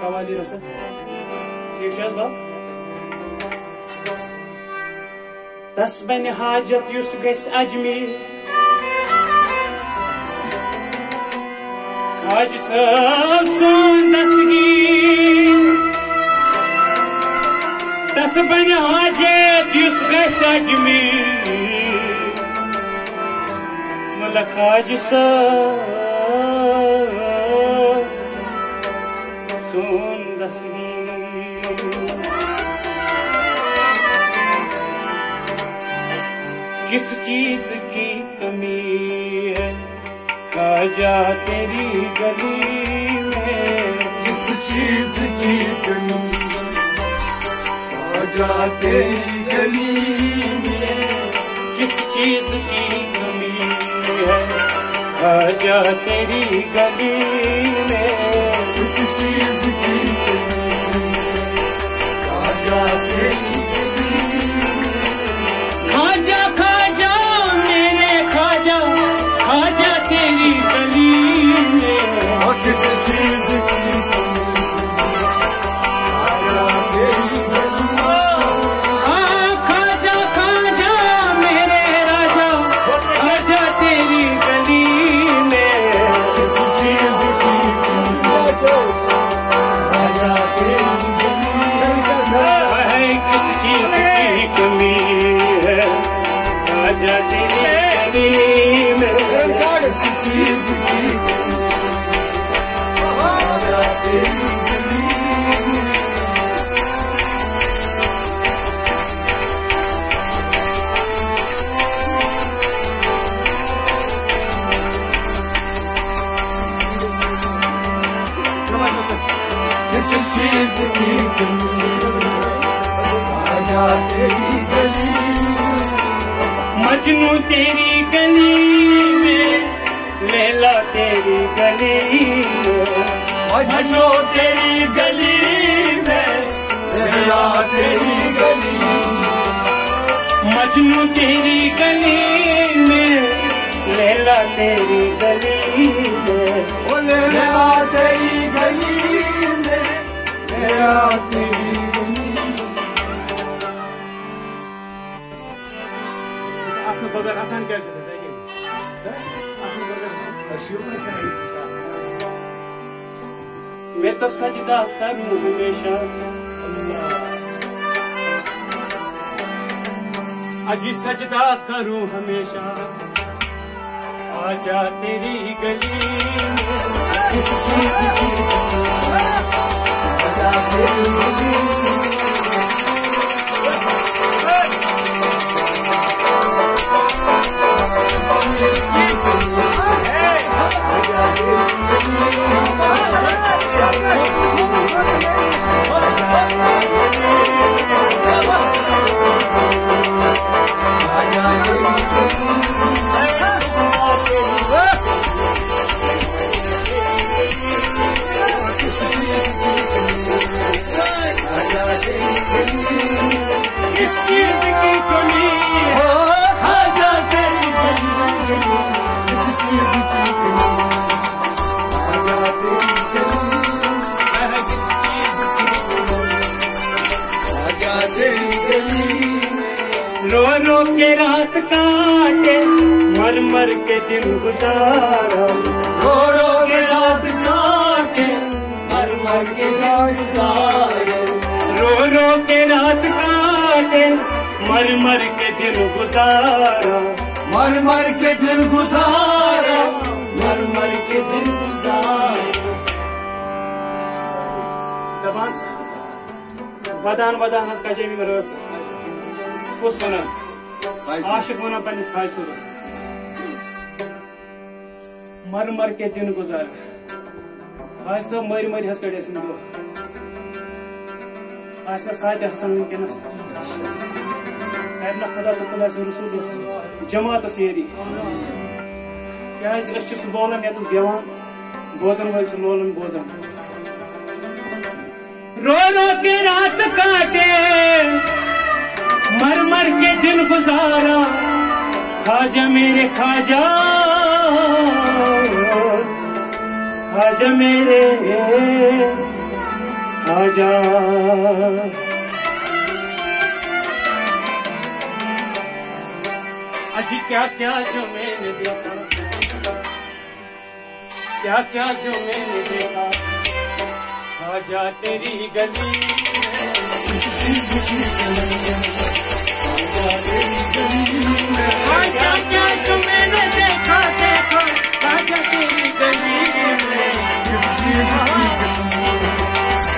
कवाली रस ठीक है बाप तस बन हाजत युस गस अजमीर आज सब सोन दसगीर तस बन हाजत युस गस अजमीर मलक आज सब किस चीज की कमी है खाजा तेरी गली में किस चीज की कमी खाजा तेरी गली में किस चीज की कमी है खाजा तेरी गली में किस चीज की कमी खाजा तेरी किस चीज की खाजा खाजा मेरे राजा खाजा तेरी गली में किस चीज की खाजा तेरी है किस चीज की कमी है खाजा तेरी गली में किस चीज की मजनू तेरी गली में लैला तेरी गली में मजनू तेरी गली में लैला तेरी गली मजनू तेरी गली में लैला तेरी गली में लैला तेरी गली में लैला तेरी बगैर आसान क्या है मैं तो सजदा करूं हमेशा अजी सजदा करूं हमेशा आजा तेरी गली I got काटे मर मर के दिन गुजारा, रो रो के रात काटे मर मर के दिन गुजारे, रो रो के रात काटे मर मर के दिन गुजारा, मर मर के दिन गुजारा, मर मर के दिन गुजारे। दबान वदान वदान हस कशमी में रस कुछ वनान आशिक वनान पन्निस खाय सूरस मर मर के दिन गुजार खाय सब मर मर हस कड़े सिन दो आज ना साथ हसन वनकनस ना खुदा तो खुदा से रसूल जमात सेरी क्या इस बोलान यतस गेवान बोजन वल लोलन बोजन। रो रो के रात काटे मर मर के दिन गुजारा, खाजा मेरे खाजा, खाजा मेरे खाजा। अजी क्या क्या जो मैंने देखा, क्या क्या जो मैंने देखा, खाजा तेरी गली में, खाजा क्या जो मैंने देखा देखा, खाजा तेरी गली में,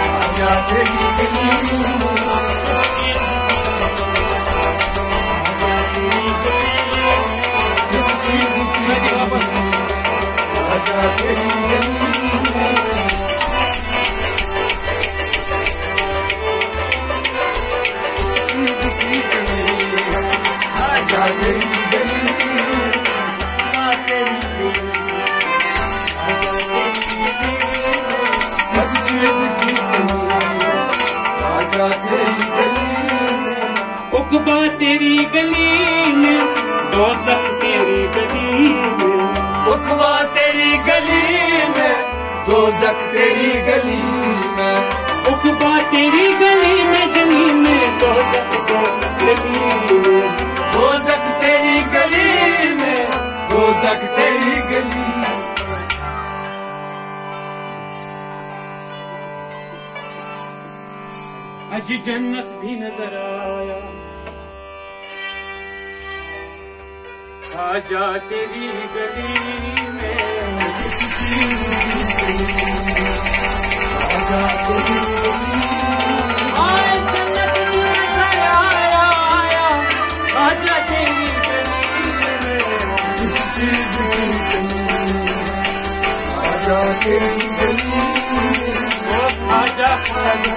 खाजा तेरी गली में, उकबा तेरी गली में, दोज़ख तेरी गली में, उकबा तेरी गली में, दोज़ख तेरी गली में, उकबा तेरी गली में, गली में दोज़ख तेरी गली में, दोज़ख तेरी गली में, दोज़ख तेरी गली में। अजी जन्नत भी नजर आया, खाजा तेरी गली में, आए जन्नत भी नजर आया, खाजा तेरी गली में, खाजा तेरी गली में, खाजा खाजा